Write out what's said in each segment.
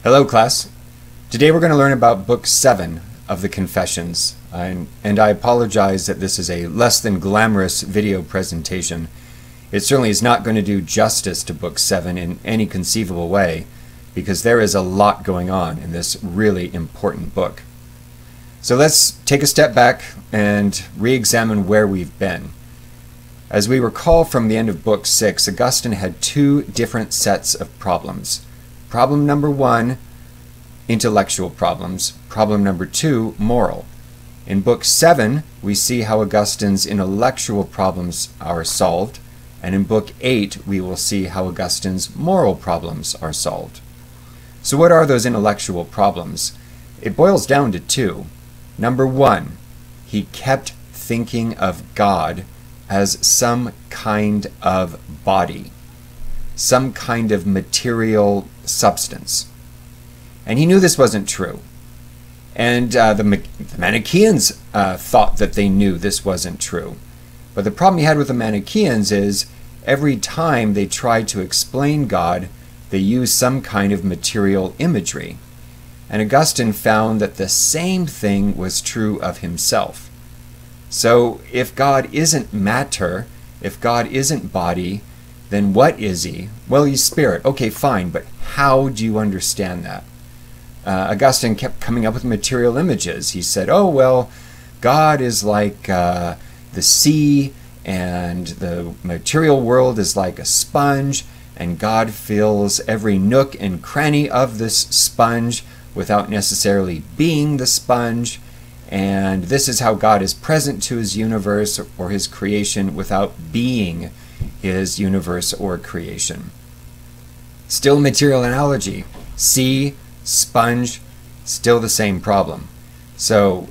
Hello class. Today we're going to learn about Book 7 of the Confessions. And I apologize that this is a less than glamorous video presentation. It certainly is not going to do justice to Book 7 in any conceivable way, because there is a lot going on in this really important book. So let's take a step back and re-examine where we've been. As we recall from the end of Book 6, Augustine had two different sets of problems. Problem number 1, intellectual problems. Problem number 2, moral. In Book 7, we see how Augustine's intellectual problems are solved, and in Book 8, we will see how Augustine's moral problems are solved. So what are those intellectual problems? It boils down to two. Number 1, he kept thinking of God as some kind of body, some kind of material substance. And he knew this wasn't true. And the Manichaeans thought that they knew this wasn't true. But the problem he had with the Manichaeans is every time they tried to explain God, they used some kind of material imagery. And Augustine found that the same thing was true of himself. So if God isn't matter, if God isn't body, then what is he? Well, he's spirit. Okay, fine, but how do you understand that? Augustine kept coming up with material images. He said, oh, well, God is like the sea, and the material world is like a sponge, and God fills every nook and cranny of this sponge without necessarily being the sponge. And this is how God is present to his universe or his creation without being his universe or creation. Still material analogy. Sea, sponge, still the same problem. So,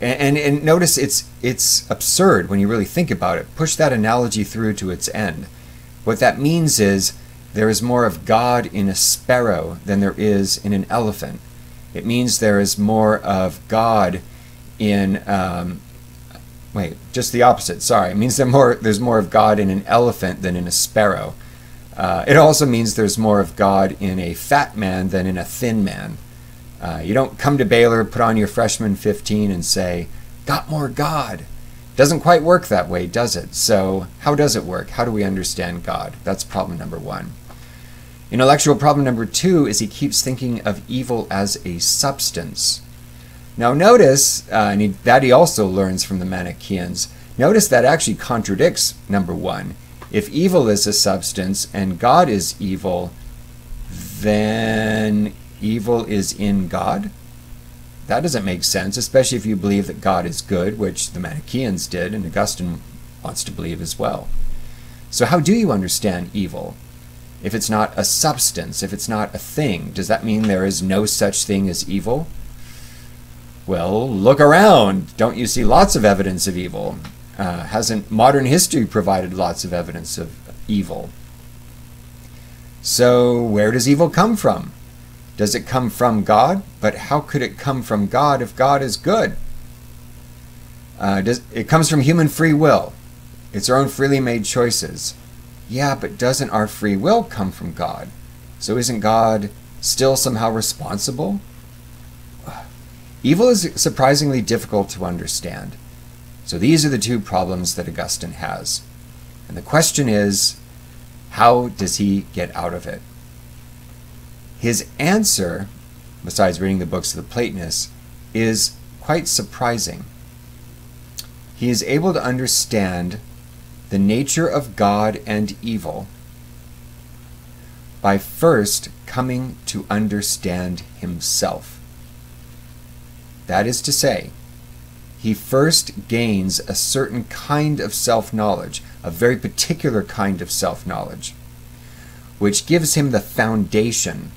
and notice it's absurd when you really think about it. Push that analogy through to its end. What that means is there is more of God in a sparrow than there is in an elephant. It means there is more of God in just the opposite. Sorry. It means there's more of God in an elephant than in a sparrow. It also means there's more of God in a fat man than in a thin man. You don't come to Baylor, put on your freshman 15 and say, got more God. Doesn't quite work that way, does it? So how does it work? How do we understand God? That's problem number 1. Intellectual problem number 2 is he keeps thinking of evil as a substance. Now notice, that he also learns from the Manichaeans, notice that actually contradicts number 1. If evil is a substance and God is evil, then evil is in God? That doesn't make sense, especially if you believe that God is good, which the Manichaeans did, and Augustine wants to believe as well. So how do you understand evil? If it's not a substance, if it's not a thing, does that mean there is no such thing as evil? Well, look around. Don't you see lots of evidence of evil? Hasn't modern history provided lots of evidence of evil? So where does evil come from? Does it come from God? But how could it come from God if God is good? It comes from human free will. It's our own freely made choices. Yeah, but doesn't our free will come from God? So isn't God still somehow responsible? Evil is surprisingly difficult to understand. So these are the two problems that Augustine has. And the question is, how does he get out of it? His answer, besides reading the books of the Platonists, is quite surprising. He is able to understand the nature of God and evil by first coming to understand himself. That is to say, he first gains a certain kind of self-knowledge, a very particular kind of self-knowledge, which gives him the foundation,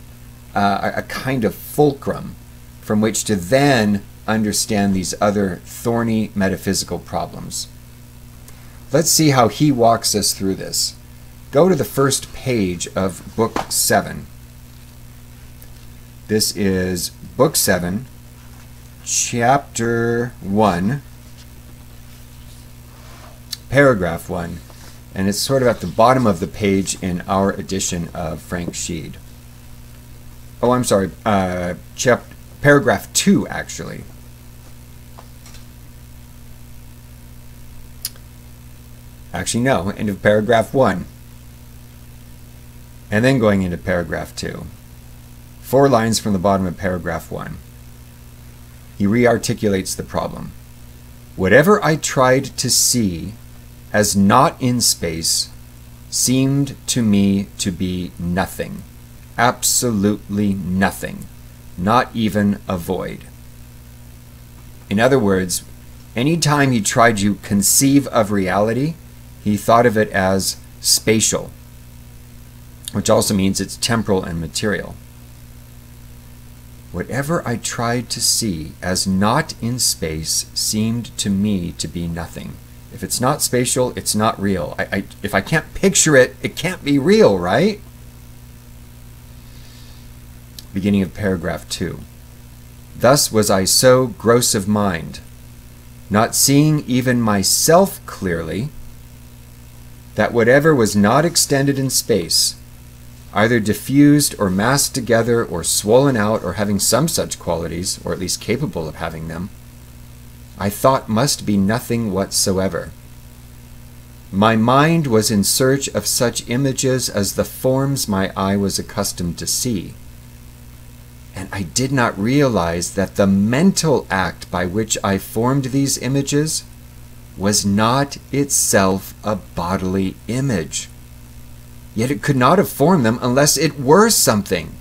a kind of fulcrum from which to then understand these other thorny metaphysical problems. Let's see how he walks us through this. Go to the first page of Book 7. This is Book 7, Chapter 1, Paragraph 1, and it's sort of at the bottom of the page in our edition of Frank Sheed. Oh, I'm sorry. Paragraph 2, actually. Actually, no. End of paragraph 1. And then going into paragraph 2. 4 lines from the bottom of paragraph 1. He re-articulates the problem. Whatever I tried to see as not in space seemed to me to be nothing. Absolutely nothing. Not even a void. In other words, any time he tried to conceive of reality, he thought of it as spatial, which also means it's temporal and material. Whatever I tried to see as not in space seemed to me to be nothing. If it's not spatial, it's not real. If I can't picture it, it can't be real, right? Beginning of paragraph 2. Thus was I so gross of mind, not seeing even myself clearly, that whatever was not extended in space, either diffused or massed together or swollen out or having some such qualities, or at least capable of having them, I thought must be nothing whatsoever. My mind was in search of such images as the forms my eye was accustomed to see. And I did not realize that the mental act by which I formed these images was not itself a bodily image. Yet it could not have formed them unless it were something,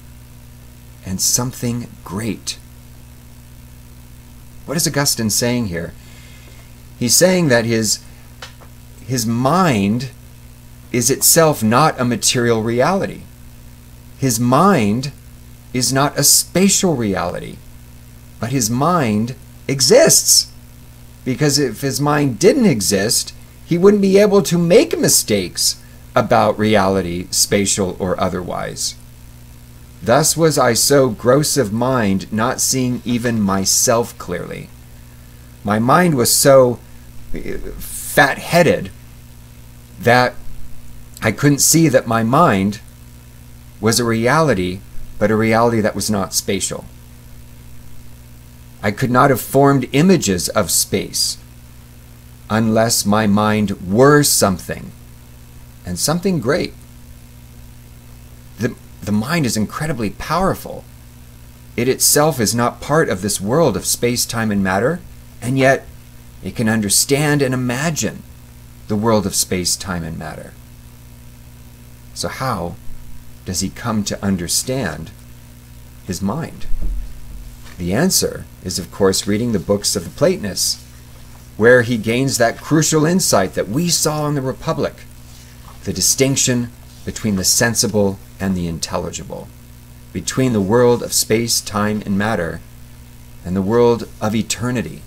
and something great. What is Augustine saying here? He's saying that his mind is itself not a material reality. His mind is not a spatial reality, but his mind exists. Because if his mind didn't exist, he wouldn't be able to make mistakes about reality, spatial or otherwise. Thus was I so gross of mind, not seeing even myself clearly. My mind was so fat-headed that I couldn't see that my mind was a reality, but a reality that was not spatial. I could not have formed images of space unless my mind were something, and something great. The mind is incredibly powerful. It itself is not part of this world of space, time, and matter, and yet it can understand and imagine the world of space, time, and matter. So how does he come to understand his mind? The answer is, of course, reading the books of the Platonists, where he gains that crucial insight that we saw in the Republic, the distinction between the sensible and the intelligible, between the world of space, time, and matter, and the world of eternity,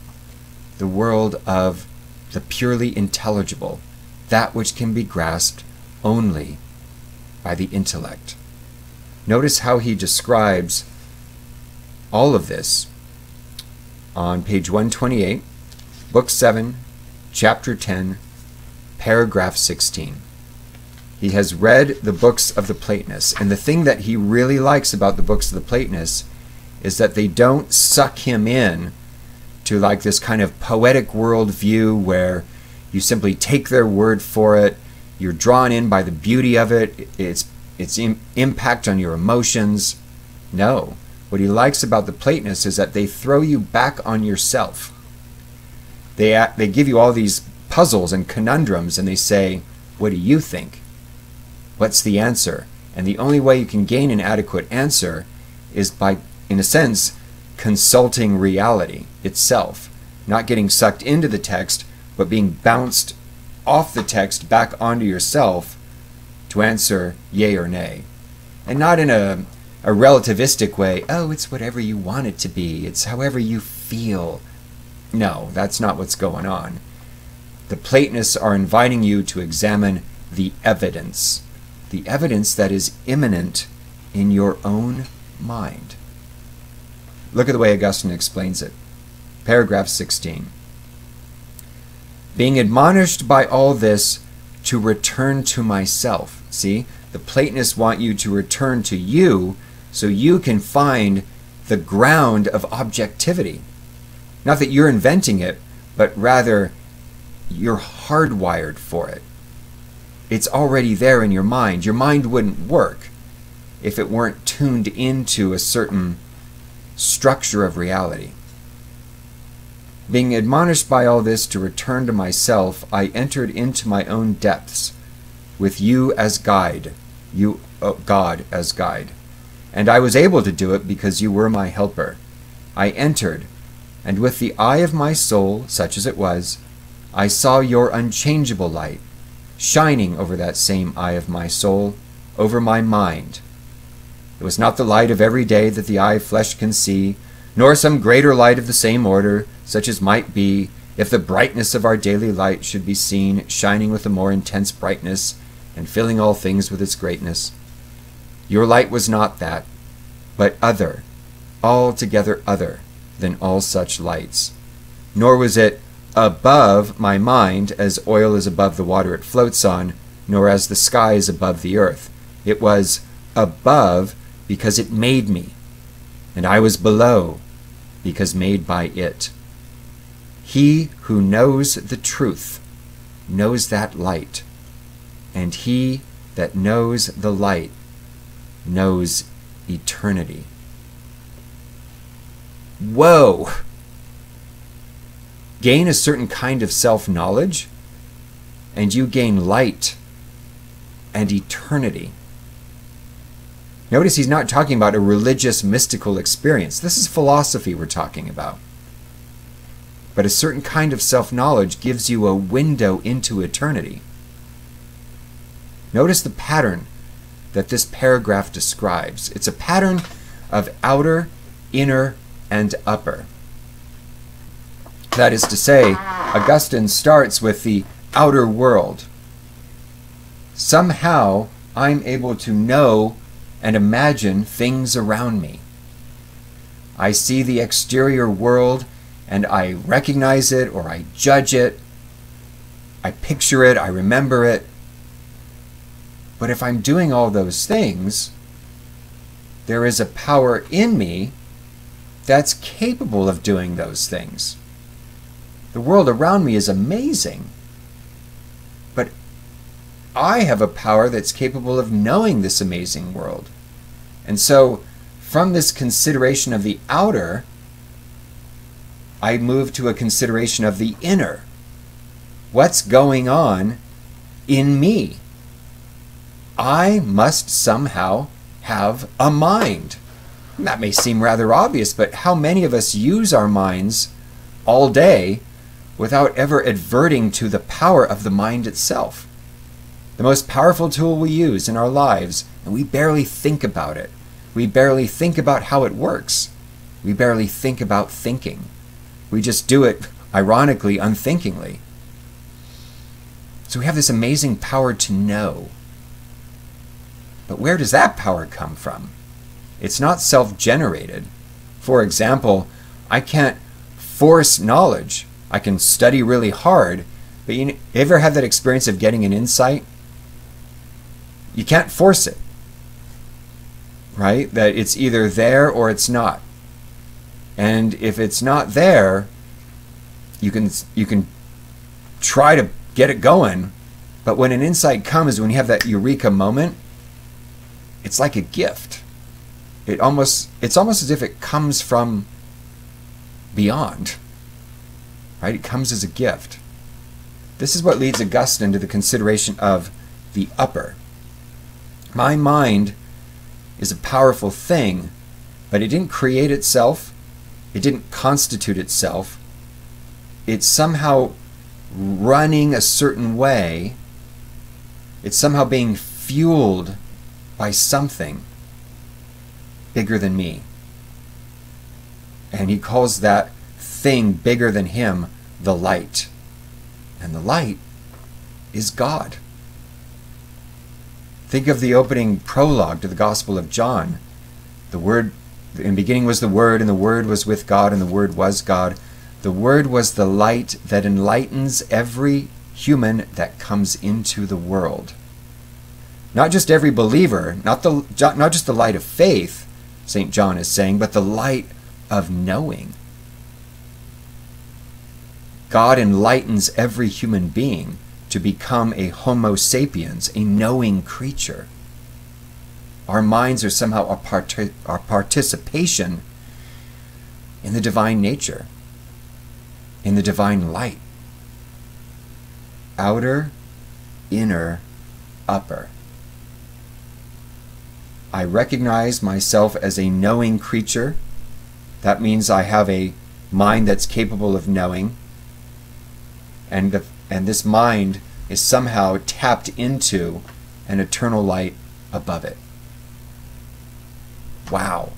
the world of the purely intelligible, that which can be grasped only by the intellect. Notice how he describes all of this on page 128, book 7, chapter 10, paragraph 16. He has read the books of the Platonists, and the thing that he really likes about the books of the Platonists is that they don't suck him in to like this kind of poetic worldview where you simply take their word for it, you're drawn in by the beauty of it, its impact on your emotions. No. What he likes about the Platonists is that they throw you back on yourself. They give you all these puzzles and conundrums, and they say, what do you think? What's the answer? And the only way you can gain an adequate answer is by, in a sense, consulting reality itself. Not getting sucked into the text, but being bounced off the text back onto yourself to answer yay or nay. And not in a relativistic way, oh, it's whatever you want it to be, it's however you feel. No, that's not what's going on. The Platonists are inviting you to examine the evidence that is immanent in your own mind. Look at the way Augustine explains it. Paragraph 16. Being admonished by all this to return to myself. See, the Platonists want you to return to you so you can find the ground of objectivity. Not that you're inventing it, but rather you're hardwired for it. It's already there in your mind. Your mind wouldn't work if it weren't tuned into a certain structure of reality. Being admonished by all this to return to myself, I entered into my own depths, with you as guide, you, God, as guide. And I was able to do it because you were my helper. I entered, and with the eye of my soul, such as it was, I saw your unchangeable light, shining over that same eye of my soul, over my mind. It was not the light of every day that the eye of flesh can see, nor some greater light of the same order, such as might be, if the brightness of our daily light should be seen, shining with a more intense brightness, and filling all things with its greatness. Your light was not that, but other, altogether other than all such lights. Nor was it above my mind, as oil is above the water it floats on, nor as the sky is above the earth. It was above because it made me, and I was below because made by it. He who knows the truth knows that light, and he that knows the light knows eternity. Whoa! Gain a certain kind of self-knowledge, and you gain light and eternity. Notice he's not talking about a religious, mystical experience. This is philosophy we're talking about. But a certain kind of self-knowledge gives you a window into eternity. Notice the pattern that this paragraph describes. It's a pattern of outer, inner, and upper. That is to say, Augustine starts with the outer world. Somehow, I'm able to know and imagine things around me. I see the exterior world and I recognize it or I judge it. I picture it, I remember it. But if I'm doing all those things, there is a power in me that's capable of doing those things. The world around me is amazing, but I have a power that's capable of knowing this amazing world. And so, from this consideration of the outer, I move to a consideration of the inner. What's going on in me? I must somehow have a mind. That may seem rather obvious, but how many of us use our minds all day without ever adverting to the power of the mind itself? The most powerful tool we use in our lives, and we barely think about it. We barely think about how it works. We barely think about thinking. We just do it, ironically, unthinkingly. So we have this amazing power to know. But where does that power come from? It's not self-generated. For example, I can't force knowledge. I can study really hard, but you ever have that experience of getting an insight? You can't force it, right? That it's either there or it's not. And if it's not there, you can try to get it going, but when an insight comes, when you have that eureka moment, it's like a gift. It's almost as if it comes from beyond, right? It comes as a gift. This is what leads Augustine to the consideration of the upper. My mind is a powerful thing, but it didn't create itself. It didn't constitute itself. It's somehow running a certain way. It's somehow being fueled by something bigger than me. And he calls that thing bigger than him the light. And the light is God. Think of the opening prologue to the Gospel of John. The Word, in the beginning was the Word, and the Word was with God, and the Word was God. The Word was the light that enlightens every human that comes into the world. Not just every believer, not just the light of faith, St. John is saying, but the light of knowing. God enlightens every human being to become a Homo sapiens, a knowing creature. Our minds are somehow our participation in the divine nature, in the divine light. Outer, inner, upper. I recognize myself as a knowing creature. That means I have a mind that's capable of knowing. And this mind is somehow tapped into an eternal light above it. Wow.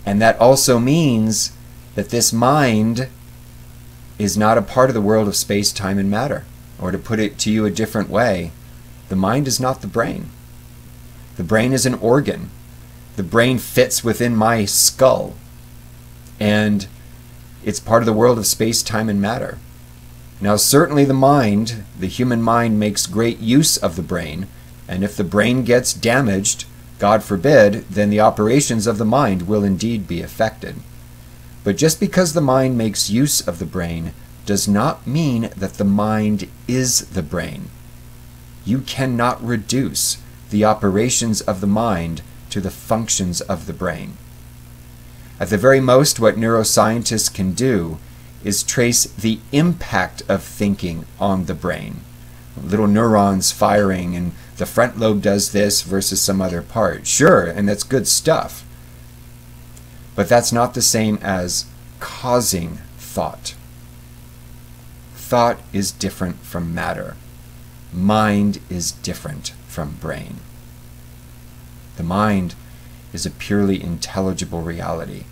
And that also means that this mind is not a part of the world of space, time, and matter. Or to put it to you a different way, the mind is not the brain. The brain is an organ. The brain fits within my skull. And it's part of the world of space, time, and matter. Now, certainly the mind, the human mind, makes great use of the brain. And if the brain gets damaged, God forbid, then the operations of the mind will indeed be affected. But just because the mind makes use of the brain does not mean that the mind is the brain. You cannot reduce the operations of the mind to the functions of the brain. At the very most, what neuroscientists can do is trace the impact of thinking on the brain. Little neurons firing, and the front lobe does this versus some other part. Sure, and that's good stuff. But that's not the same as causing thought. Thought is different from matter. Mind is different from brain. The mind is a purely intelligible reality.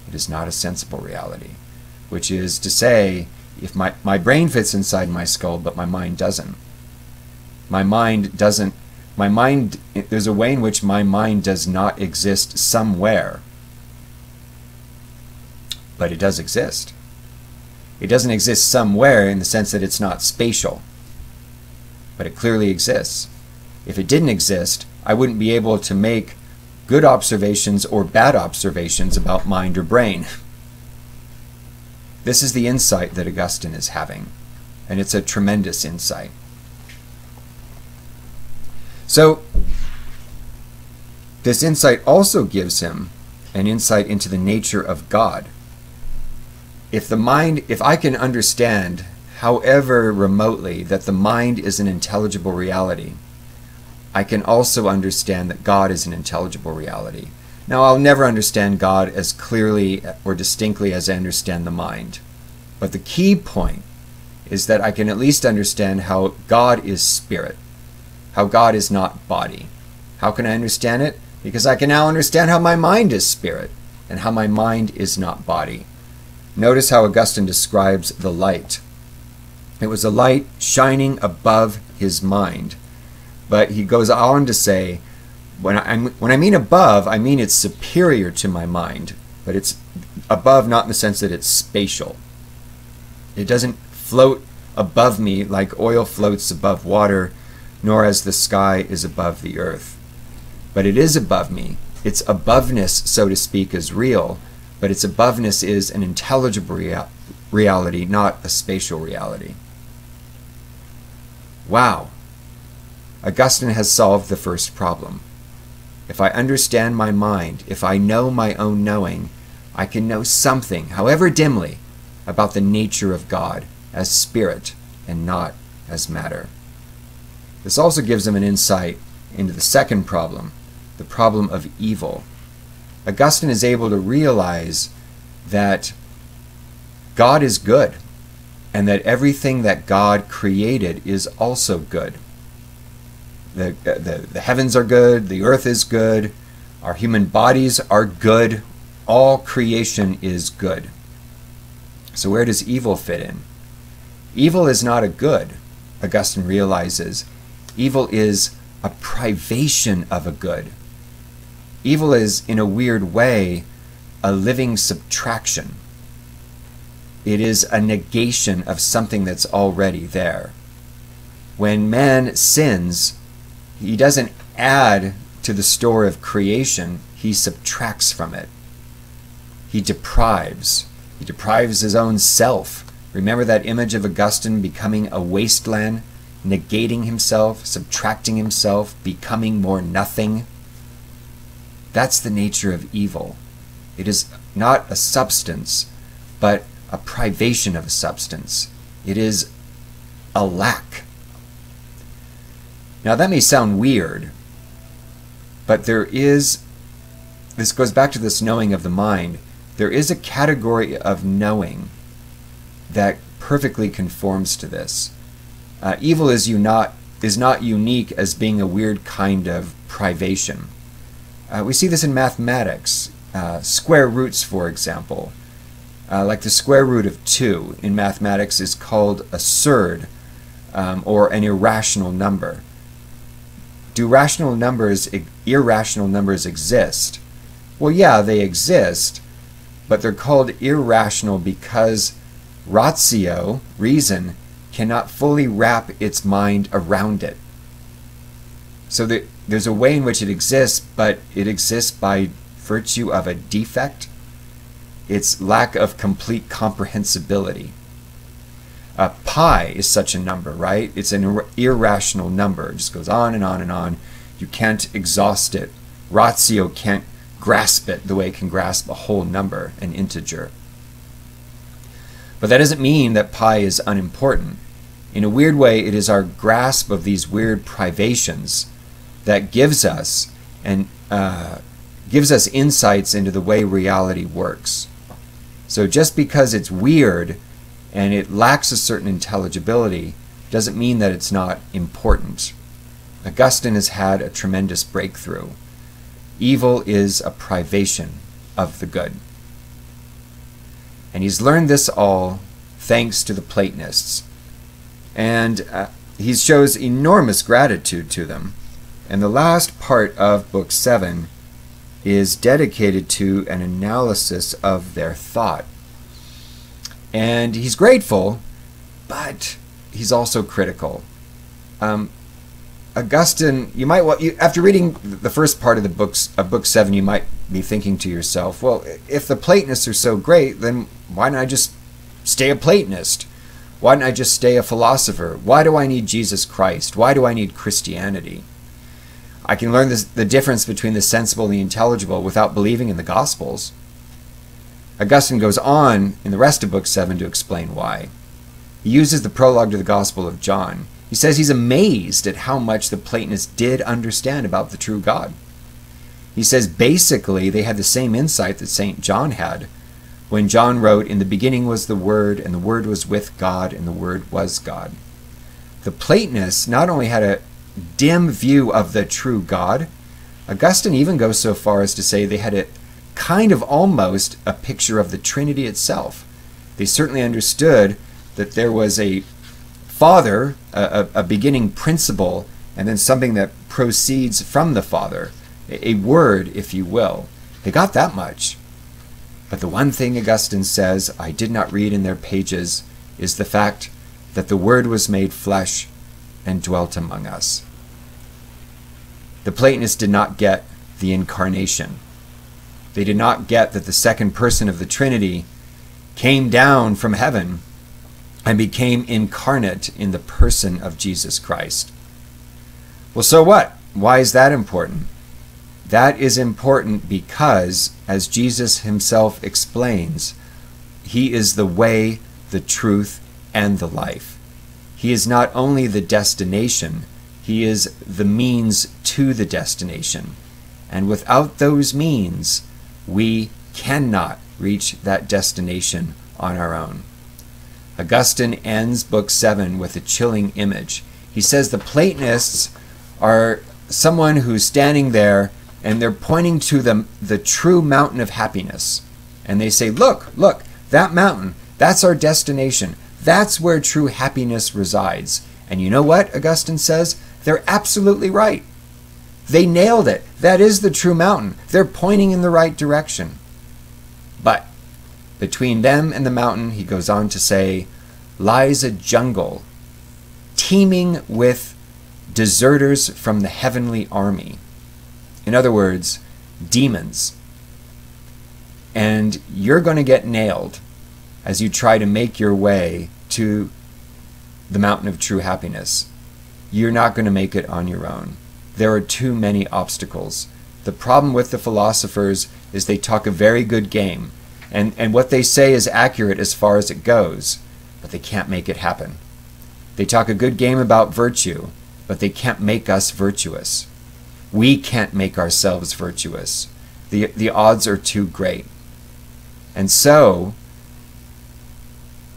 It is not a sensible reality. Which is to say, if my brain fits inside my skull, but my mind doesn't. There's a way in which my mind does not exist somewhere. But it does exist. It doesn't exist somewhere in the sense that it's not spatial. But it clearly exists. If it didn't exist, I wouldn't be able to make good observations or bad observations about mind or brain. This is the insight that Augustine is having, and it's a tremendous insight. So, this insight also gives him an insight into the nature of God. If I can understand, however remotely, that the mind is an intelligible reality, I can also understand that God is an intelligible reality. Now, I'll never understand God as clearly or distinctly as I understand the mind. But the key point is that I can at least understand how God is spirit, how God is not body. How can I understand it? Because I can now understand how my mind is spirit and how my mind is not body. Notice how Augustine describes the light. It was a light shining above his mind. But he goes on to say, when I mean above, I mean it's superior to my mind. But it's above not in the sense that it's spatial. It doesn't float above me like oil floats above water, nor as the sky is above the earth. But it is above me. Its aboveness, so to speak, is real, but its aboveness is an intelligible reality, not a spatial reality. Wow! Augustine has solved the first problem. If I understand my mind, if I know my own knowing, I can know something, however dimly, about the nature of God as spirit and not as matter. This also gives him an insight into the second problem, the problem of evil. Augustine is able to realize that God is good and that everything that God created is also good. The heavens are good, the earth is good, our human bodies are good, all creation is good. So where does evil fit in? Evil is not a good, Augustine realizes. Evil is a privation of a good. Evil is, in a weird way, a living subtraction. It is a negation of something that's already there. When man sins, he doesn't add to the store of creation, he subtracts from it. He deprives. He deprives his own self. Remember that image of Augustine becoming a wasteland, negating himself, subtracting himself, becoming more nothing? That's the nature of evil. It is not a substance, but a privation of a substance. It is a lack. Now that may sound weird, but this goes back to this knowing of the mind. There is a category of knowing that perfectly conforms to this. Evil is not unique as being a weird kind of privation. We see this in mathematics. Square roots, for example. Like the square root of 2 in mathematics is called a surd, or an irrational number. Do irrational numbers exist? Well, yeah, they exist, but they're called irrational because ratio, reason, cannot fully wrap its mind around it. So there's a way in which it exists, but it exists by virtue of a defect, its lack of complete comprehensibility. Pi is such a number, right? It's an irrational number. It just goes on and on and on. You can't exhaust it. Ratio can't grasp it the way it can grasp a whole number, an integer. But that doesn't mean that pi is unimportant. In a weird way, it is our grasp of these weird privations that gives us insights into the way reality works. So just because it's weird and it lacks a certain intelligibility doesn't mean that it's not important. Augustine has had a tremendous breakthrough. Evil is a privation of the good. And he's learned this all thanks to the Platonists. And he shows enormous gratitude to them. And the last part of Book 7 is dedicated to an analysis of their thought. And he's grateful, but he's also critical. Augustine, after reading the first part of Book 7, you might be thinking to yourself, well, if the Platonists are so great, then why don't I just stay a Platonist? Why don't I just stay a philosopher? Why do I need Jesus Christ? Why do I need Christianity? I can learn the difference between the sensible and the intelligible without believing in the Gospels. Augustine goes on in the rest of Book 7 to explain why. He uses the prologue to the Gospel of John. He says he's amazed at how much the Platonists did understand about the true God. He says basically they had the same insight that St. John had when John wrote, "In the beginning was the Word, and the Word was with God, and the Word was God." The Platonists not only had a dim view of the true God, Augustine even goes so far as to say they had a kind of almost a picture of the Trinity itself. They certainly understood that there was a Father, a beginning principle, and then something that proceeds from the Father, a word, if you will. They got that much. But the one thing Augustine says I did not read in their pages is the fact that the Word was made flesh and dwelt among us. The Platonists did not get the incarnation. They did not get that the second person of the Trinity came down from heaven and became incarnate in the person of Jesus Christ. Well, so what? Why is that important? That is important because, as Jesus himself explains, he is the way, the truth, and the life. He is not only the destination, he is the means to the destination. And without those means, we cannot reach that destination on our own. Augustine ends Book 7 with a chilling image. He says the Platonists are someone who's standing there and they're pointing to the true mountain of happiness. And they say, look, that mountain, that's our destination. That's where true happiness resides. And you know what, Augustine says? They're absolutely right. They nailed it. That is the true mountain. They're pointing in the right direction. But between them and the mountain, he goes on to say, lies a jungle teeming with deserters from the heavenly army. In other words, demons. And you're going to get nailed as you try to make your way to the mountain of true happiness. You're not going to make it on your own. There are too many obstacles. The problem with the philosophers is they talk a very good game, and what they say is accurate as far as it goes, but they can't make it happen. They talk a good game about virtue, but they can't make us virtuous. We can't make ourselves virtuous. The odds are too great. And so,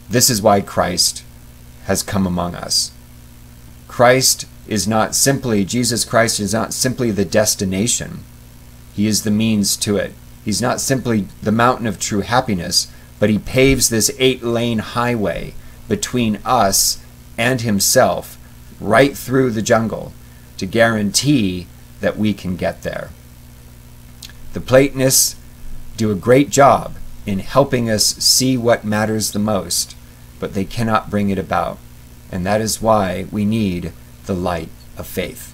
this is why Christ has come among us. Jesus Christ is not simply the destination. He is the means to it. He's not simply the mountain of true happiness, but he paves this 8-lane highway between us and himself right through the jungle to guarantee that we can get there. The Platonists do a great job in helping us see what matters the most, but they cannot bring it about. And that is why we need the light of faith.